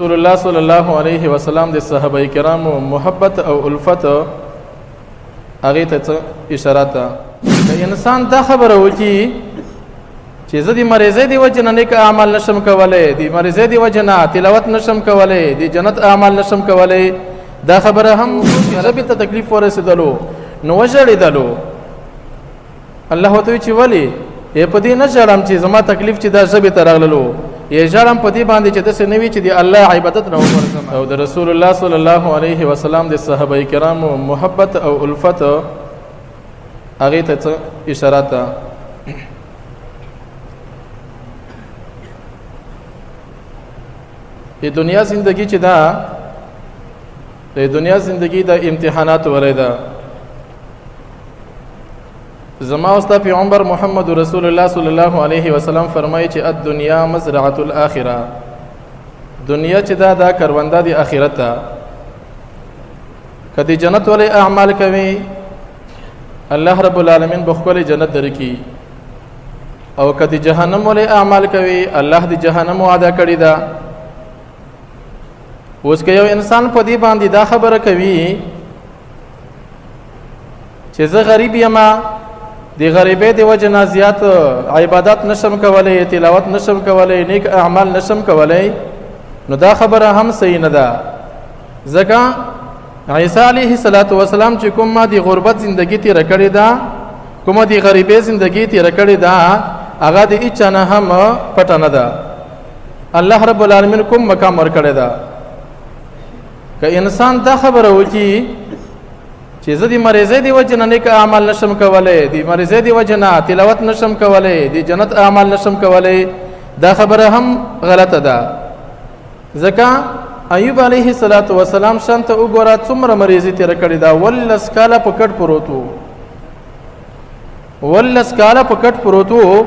رسول الله صلی الله علیه وسلم د صحابه کرامو محبت او الفت هغه ته اشاره ده. انسان دا خبره وکي چې زه د مریضۍ دی وجه نه نیک اعمال نشم کولای، د مریضۍ دی وجه نه تلاوت نشم کولای، د جنت اعمال نشم کولای، دا خبره هم زبې ته تکلیف ورسېدلو نو وژړېدلو. الله ته چې ولی په دې نه ژړم چې زما تکلیف چې دا ژبې ته راغللو، یې ژړم په دې باندې چې داسې نه وي چې د الله عبادت نه وګرځم. او د رسول الله صلی الله علیه وسلم د صحابه کرامو محبت او الفت هغې ته اشاره ده. د دنیا زندگی چې ده، د دنیا زندگی د امتحانات ولی ده. زما استا پیغمبر محمد رسول الله صلی الله علیه وسلم فرمایي چې الدنیا مزرعه الاخره، دنیا چې دا کرونده د اخرت ده. کدی جنت ولی اعمال کوي الله رب العالمین بخول جنت درکې، او کدی جهنم ولی اعمال کوي الله د جهنم وعده کړی ده. اوس که یو انسان په دې باندې دا خبره کوي چې زه غریب یم، د غریبۍ د وجه نه زیات عبادت نشم کولی، تلاوت نشم کولی، نیک اعمال نشم کولی، نو دا خبره هم صحیح نه ده. ځکه عیسی علیه السلام چې کومه د غربت زندگی تیره کړې ده، کومه د غریبۍ زندگی تیره کړې ده، هغه د هیچا نه هم پټه نه ده. الله رب العالمین کوم مقام ورکړی ده. که انسان دا خبره وکړي چې زه د مریضۍ د وجه نه نیک اعمال نشم کولی، د مریضۍ د وجه نه تلاوت نشم کولی، د جنت اعمال نشم کولی، دا خبره هم غلطه ده. ځکه ایوب علیه السلام شان ته وګوره څومره مریضي تېره کړې ده، 18 کاله په کټ پروت و، 18 کاله په کټ پروت و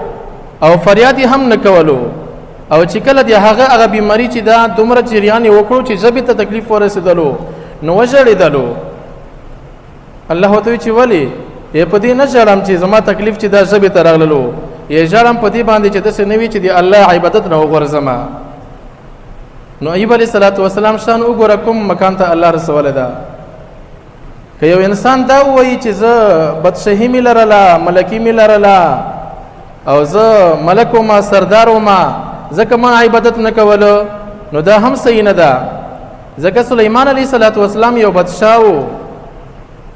او فریاد یې هم نه کولو. او چې کله د هغه بیماري چې دا دومره جریان یې وکړو چې ژبې ته تکلیف ورسېدلو نو وژړېدلو. الله ته چې ولی په دې نه ژړم چې زما تکلیف چې دا ژبې ته راغللو، یې ژړم په دې باندې چې داسې نه وي چې د الله عبادت نه وغورځم. نو ایوب علیه السلام شان وګوره کوم مکان ته الله رسولی ده. که یو انسان دا ووایي چې زه بدشهي مې لرله، ملکي مې لرله، او زه ملک وم، سردار وم، ځکه ما عبادت نه کولو، نو دا هم صحیح نه ده. ځکه سلیمان علیه السلام یو بادشاه و،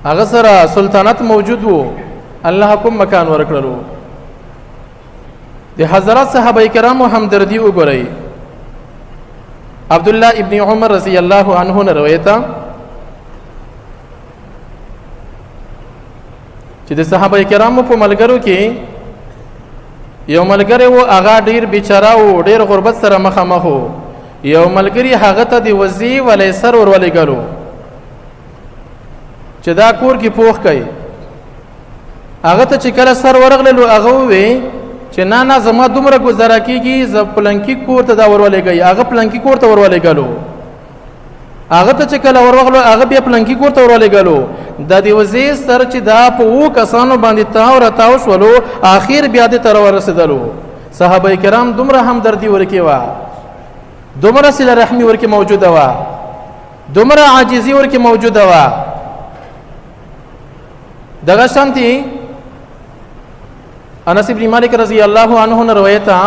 هغه سره سلطنت موجود و، الله کوم مکان ورکړلو. د حضرات صحابه کرامو همدردي وګورئ. عبدالله ابن عمر رضی الله عنه نه روایت ده چې د صحابه کرامو په ملګرو کې یو ملګری و، هغه ډیر بیچاره و، ډیر غربت سره مخامخ و. یو ملګری هغه ته د وزي ولی سر ورولېږلو چې دا کور کې پوخ کوي. هغه ته چې کله سر ورغللو هغه ووی چې نه زما دومره ګزاره کېږي، زه پلنکي کور ته دا ورولېږئ. هغه پلنکي کور ته ورولېږلو. هغه ته چې کله ورغلو هغه بیا پلنکي کور ته ورولېږلو. د دې وزې سر چې دا په 2 کسانو باندې تاو راتاو شولو، آخر بیا دې ته راورسېدلو. صحابه کرام دومره همدردي ورکې وه، دومره صله رحمي ورکې موجوده وه، دومره عاجزي ورکې موجوده وه. دغه شانتي انس بن مالک رضی الله عنه نے روایت ہے،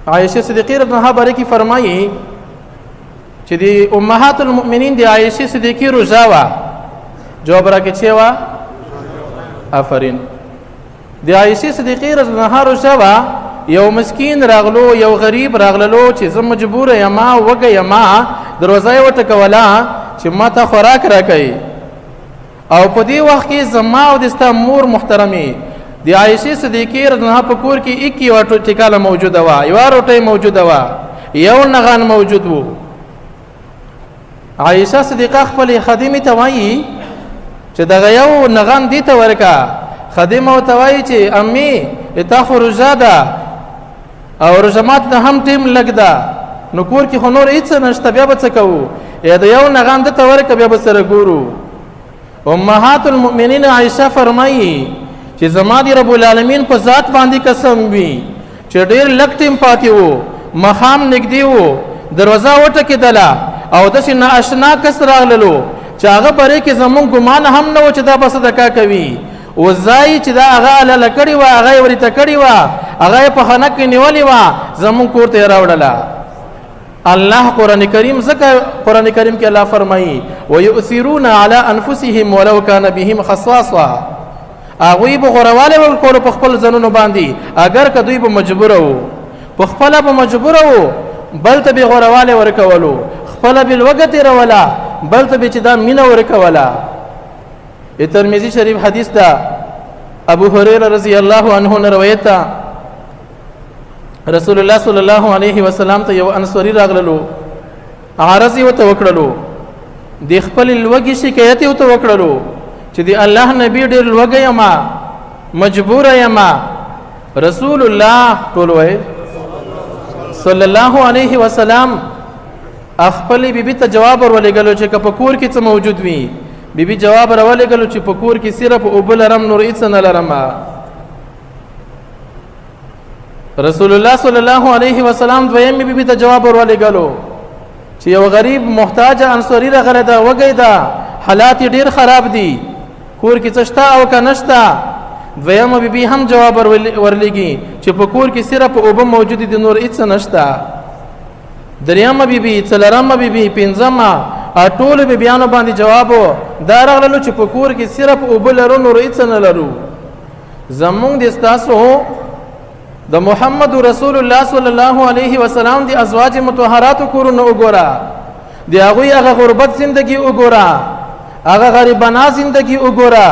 عائشہ صدیقہ رضی اللہ عنہا کی فرمائی چې د امهات المؤمنین د عائشہ صدیقہ روزه وا، جواب راکې چې وا آفرین. د عائشہ صدیقہ رضی الله عنها روزه وا، یو مسکین راغلو، یو غریب راغلو چې زه مجبور یم وګه یم، دروازه یې وټکوله چې ما ته خوراک راکړئ. او په دې وخت کې زما او د ستا مور محترمې د عایشې صدیقې رضی الله عنها په کور کې 21 ټکاله موجوده وه، یوه روټۍ موجوده وه، یو نغان موجود و. عایشه صدیقه خپلې خادمې ته وایي چې دغه یو نغان دې ته ورکه. خادمه ورته وایي چې امي تا خو روژه ده او روژه مات ته هم ټیم لږ ده، نو کور کې خو نور هېڅ نشته، بیا به څه کوو؟ یا د یو نغان ده ته ورکه، بیا به سره ګورو. امهات المؤمنین عائشہ فرمایي چې زما دی رب العالمین په ذات باندې قسم وي چې ډېر لږ ټیم پاتې وو مخام نږدې و دروازه وټکېدله او داسې نااشنا کس راغللو چې هغه پرې کې زمونږ ګمان هم نه و چې دا به صدقه کوي وځای چې دا هغه علاله کړې وه هغه یې ورته کړې وه هغه یې په خانه کې نیولې وه زمونږ کور ته یې راوړله الله قرآن کریم ځکه قرآن کریم کې الله فرمایي ويؤثرون على انفسهم ولو كان بهم خصاصه هغوی به غوروالی ورکولو په خپل ځانونو باندې اگر که دوی به مجبوره وو په خپله به مجبوره وو بل ته به غوروالی ورکولو خپله به لوږه تېروله بل ته به چې دا مینه ورکوله ترمذي شریف حدیث ده ابو هريره رضی الله عنه نه روایت ده رسول الله صلی الله علیه وسلم ته یو انصاری راغللو عارض یې ورته وکړلو د خپل لوږې شکایت یې ورته وکړلو چې د الله نبی ډېر لوږی یم مجبوره یم رسول الله ټول وایي صلی الله علیه وسلم خپلې بیبي ته جواب ورولېږلو چې که په کور کې څه موجود وي بیبي جواب راولېږلو چې په کور کې صرف اوبه لرم نور هېڅ نه لرم رسول الله صلی الله علیه وسلم دویمې بیبي ته جواب ورولېږلو چې یو غریب محتاج انصاري راغلی ده وږی ده حالات یې ډېر خراب دي کور کې څه شته او که نشته دویمه بیبي هم جواب ورلیږي چې په کور کې صرف اوبه موجودې دي نور هېڅ نشته دریمه بیبي څلرمه بیبي پنځمه ټولو بیبیانو باندې جواب دا راغللو چې په کور کې صرف اوبه لرو نور هېڅ نه لرو زمونږ د ستاسو د محمد رسول الله صلی الله علیه وسلم د ازواج مطهراتو کورونه وګوره د هغوی هغه غربت زندگی وګوره هغه غریبانه زندگی وګوره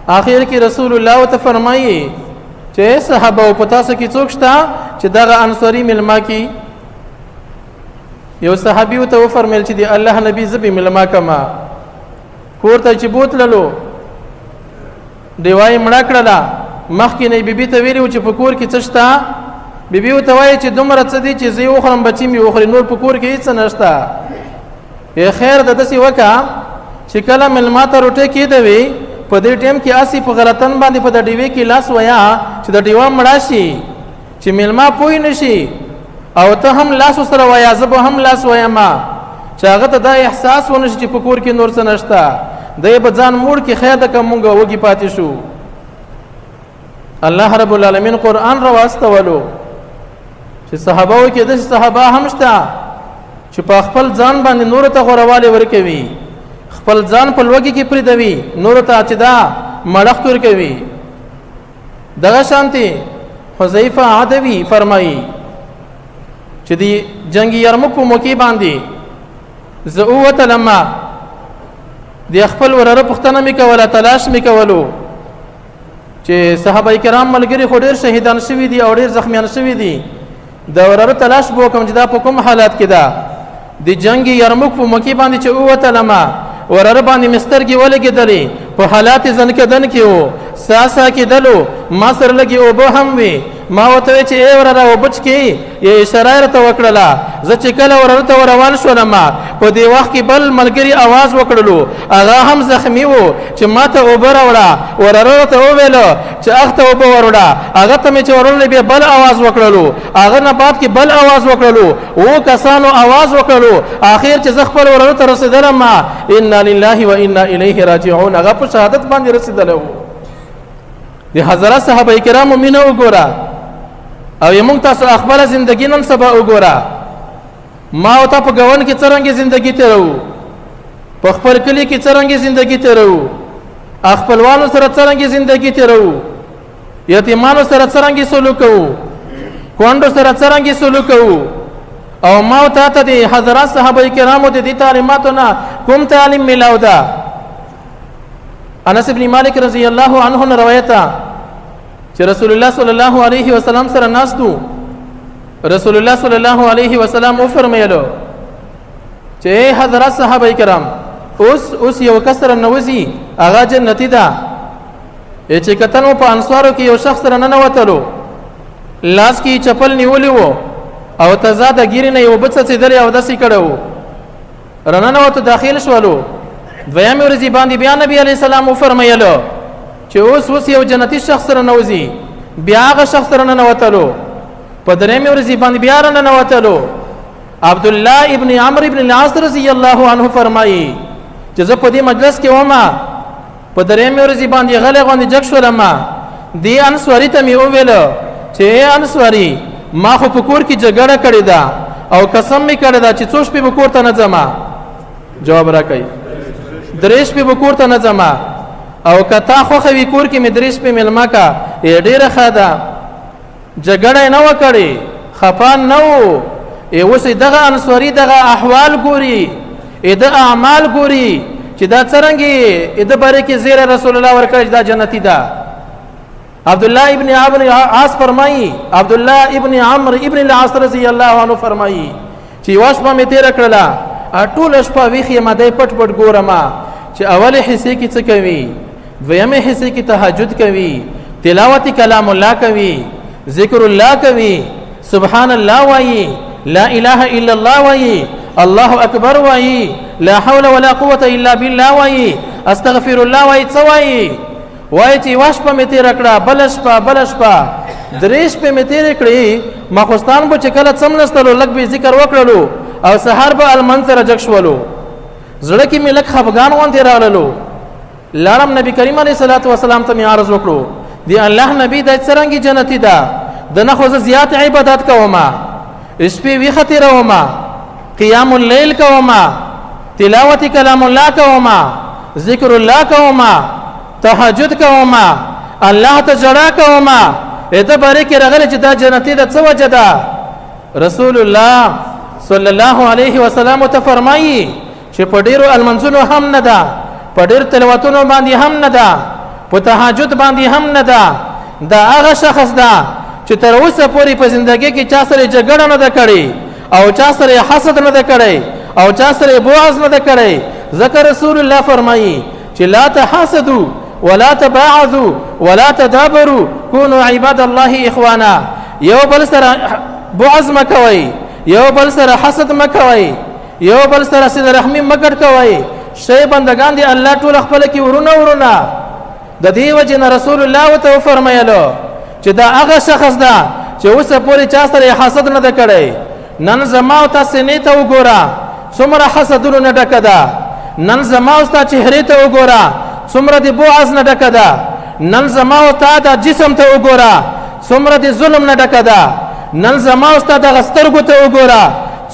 آخر کې رسول الله ورته فرمایي چې صحابه په تاسو کې څوک شته چې دغه انصاري مېلمه کې یو صحابي ورته وفرمیل چې د الله نبي زه به مېلمه کړمه کور ته چې بوتللو ډیوه یې مړه کړله مخکې نه یې بیبي ته ویلي و چې په کور کې څه شته بیبي ورته وایي چې دومره څه دي چې زه یې وخورم بچي مې وخوري نور په کور کې هېڅ نشته خیر ده داسې وکړه چې کله مېلمه ته روټۍ کېدوي په دې ټیم کې اسې په غلطن باندې په د ډیوې کې لاس ویا چې د ډیوه مړه شي چې مېلمه پوه نه شي او ته هم لاس سره ویا زه به هم لاس ویم چې هغه ته دا احساس ونه شي چې په کور کې نور څه نشته دی به ځان موړ کې خیر ده که مونږ وږي پاتې شو الله رب العالمین قرآن را واستولو چې صحابهو کې داسې صحابه هم شته چې په خپل ځان باندې نورو ته غوروالی ورکوي خپل ځان په لوږې کې پرېږدوي نورو ته چې دا مړښت ورکوي دغه شانتې حذیفه عدوي فرمایي چې د جنګ یرموک په موقع باندې زه ووتلم د خپل وراره پوښتنه مې کوله تلاش مې کولو چې صحابه کرام ملګري خو ډېر شهیدان شوي دي او ډېر زخمیان شوي دي د وراره تلاش به وکړم چې دا په کوم حالات کې ده د جنګ یرموک په موقع باندې چې ووتلم وراره باندې مې سترګې ولګېدلې په حالات ځنکدن کې و ساسا کېدلو ما سره لږې اوبه هم وي ما ورته وی چې ای وراره اوبه څکې یې اشاره یې راته وکړله زه چې کله وراره ته ورروان شولم په دې وخت کې بل ملګري اواز وکړلو هغه هم زخمي و چې ما ته اوبه راوړه وراره راته وویله چې اخ ته اوبه وروړه هغه ته مې چې وروړلې بیا بل اواز وکړلو هغه نه بعد کې بل اواز وکړلو اوو کسانو اواز وکړلو آخر چې زه خپل وراره ته رسېدلم انا لله و انا الیه راجعون هغه په شهادت باندې رسېدلی و د حضرت صحابه کرامو مینه وګوره او یمونږ تاسو خپله زندګي نن سبا وګوره ما او تا په ګاونډ کې څرنګې زندګي تېروو په خپل کلي کې څرنګې زندګي تېروو خپلوانو سره څرنګې زندګي تېروو یتیمانو سره څرنګې سلوک کوو کونډو سره څرنګې سلوک کوو او ما او تا ته د حضرت صحابه کرامو د دې تعلیماتو نه کوم تعلیم میلاو ده انس بن مالک رضی الله عنه نه روایت چې رسول الله صلی الله علیه وسلم سره ناستو رسول الله صلی الله علیه وسلم وفرمایلو چې حضرت صحابه کرام اوس یو کس سره نوځي هغه جنتی ده چې کتنو په انصارو کې یو شخص سره ننوتلو لاس کې چپل نیولی وو او تزاده ګیرې نه یو بڅ څېدلی او داسې کړی وو رننوتو داخل شولو دویمې ورځې باندې بیا نبي علیه السلام وفرمیلو چې اوس یو جنتي شخص سره نوځي بیا هغه شخص سره ننوتلو په درېمې ورځې باندې بیا راننوتلو. عبد الله ابن عمرو ابن العاص رضی الله عنه فرمایي چې زه په دې مجلس کې وم، په درېمې ورځې باندې غلی غوندې جګ شولم. دې انصاري ته مې وویل چې ای انصاري، ما خو په کور کې جګړه کړې ده او قسم مې کړی ده چې څو شپې به کور ته نه ځم. جواب راکوي 3 شپې به کور ته نه ځم، او که تا خوښه وي کور کې مې 3 شپې مېلمه کا. ډېره ښه ده، جګړه یې نه وه کړې، خفان نه و. اوس دغه انصاري دغه احوال ګوري، د اعمال ګوري چې دا څرنګه د باره کې زیره رسول الله ورکړی دا جنتی ده. عبد الله ابن عمرو العاص فرمایي، عبد الله ابن عمرو ابن العاص رضی الله عنه فرمایي چې یوه شپه مې تېره کړله، ټوله شپه ویښ یم، دی پټ پټ ګورم چې اولې حصې کې څه کوي، دویمې حصې کې تهجد کوي، تلاوت کلام الله کوي، ذکر الله کوي، سبحان الله وایي، لا اله الا الله وایي، الله اکبر وایي، لا حول ولا قوة الا بالله وایي، استغفر الله وایي. څه وایي؟ وایي چې یوه شپه مې تېره کړه، بله شپه 3 شپې مې تېرې کړې. ماخوستان به چې کله څملستلو لږ به ذکر وکړلو او سهار به المن سره جګ شولو، زړه کې مې لږ خفګان غوندې راغللو. لاړم نبي کریم علیه صلات وسلام ته مې عرض وکړو، دی الله نبي دا څرنګې جنتي ده، د نه خو زه زیات عبادت کوم، شپې ویښه تېروم، قیام اللیل کوم، تلاوت کلام الله کوم، ذکر الله کوم، تهجد کوم، الله ته ژړا کوم. د باره کې راغلی چې دا جنتي ده، څه وجه ده؟ رسول الله صلی الله علیه وسلم ته فرمایي چې په ډېرو المنځونو هم نه ده، په ډېر تلاوتونو باندې هم نه ده، په تهجد باندې هم نه ده. دا هغه شخص ده چې تر اوسه پورې په زندګۍ کې چا سره جګړه نه ده کړې، او چا سره حسد نه ده کړی، او چا سره بغض نه ده کړی. ځکه رسول الله فرمایي چې لا تحاسدوا ولا تباعدوا ولا تدابروا كونوا عباد الله اخوانا. یو بل سره بغض مکوئ، یو بل سره حسد مکوئ، یو بل سره صله رحمي مګډ کوئ. شی بندگان دي الله ټول خپل کې ورونه. د دې وجه نه رسول الله ته فرمایلو چې دا هغه شخص ده چې اوسه پورې چا سره حسد نه ده کړی. نن زما او تاسو نه ته وګوره څومره حسدونو نه ډکه ده، نن زما او تاسو چهره ته وګوره څومره د بغض نه ډکه ده، نن زما او تاسو د جسم ته وګوره څومره د ظلم نه ډکه ده، نن زما او تاسو د سترګو ته وګوره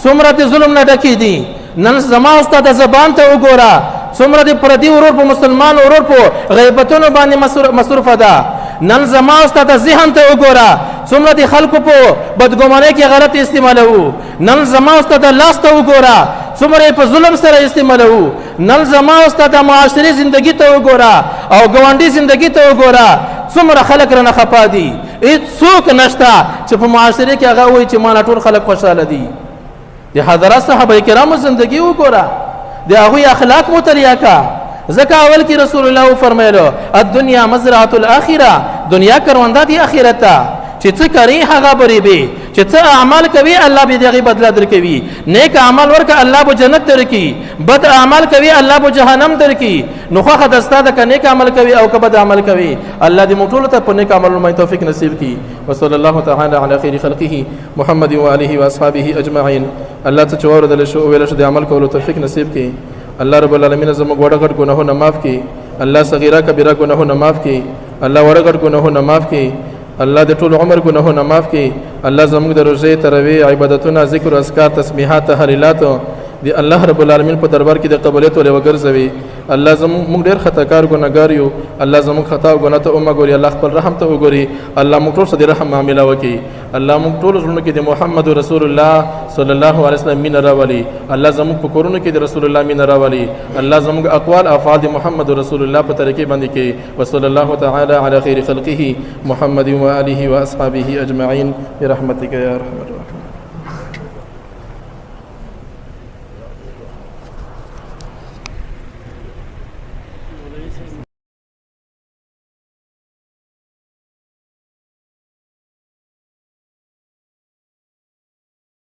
څومره د ظلم نه ډکې دي، نن زما او تاسو د زبان ته وګوره څومره د پردي ورور په مسلمان ورور په غیبتونو باندې مصروفه ده، نن زما او تاسو د ذهن ته وګوره څومره د خلکو په بدګمانۍ کې غلط استعمالوو، نن زما او تاسو د لاس ته وګوره څومره په ظلم سره استعمالوو، نن زما او تاسو د معاشري زندگی ته وګوره او ګاونډي زندگی ته وګوره څومره خلک رانه خفا دي. هیڅوک نشته چې په معاشره کې هغه وایي چې ما ټول خلک خوشاله دي. د حضرت صحابه کرامو زندگی وګوره، د هغوی اخلاق مطالعه کا. ځکه اول کې رسول الله فرمایلو الدنیا مزرعة الاخره، دنیا کرونده دی آخرت ته. چې څه کوي هغه بریبي، چې څه اعمال کوي الله به دغه بدله درکوي. نیک اعمال ورکه الله به جنت درکي، بد اعمال کوي الله به جهنم درکي. نو خو خداسته د نیک عمل کوي او که بد عمل کوي، الله دې موږ ټول ته په نیک عملونو باندې توفیق نصیب کړي. وصلی الله تعالی علی خیر خلقه محمد و آله و اصحابه اجمعین. الله ته چور دل شو ویل شو د عمل کولو توفیق نصیب کړي. الله رب العالمین زموږ وړ غټ ګناهونه معاف کړي، الله صغیره کبیره ګناهونه معاف کړي، الله وړ غټ ګناهونه معاف کړي، الله د ټول عمر ګناهونه معاف کړي. الله زموږ د روزې تراوی عبادتونه ذکر اذکار تسبیحات تهلیلات دی الله رب العالمین په دربار کې د قبولیت ولې وګرځوي. الله زموږ ډېر خطاکار ګناهګار یو، الله زموږ خطا او ګناه ته ومګوري، الله خپل رحم ته وګوري، الله موږ ټول سره رحم معامله وکړي، الله موږ ټول زړونو کې د محمد رسول الله صلی الله علیه وسلم مینه راولي، الله زموږ په کورونو کې د رسول الله مینه راولي، الله زموږ اقوال افعال د محمد رسول الله په طریقې باندې کې. وصلی الله تعالی علی خیر خلقه محمد و آله و اصحابه اجمعین برحمتک یا ارحم الراحمین.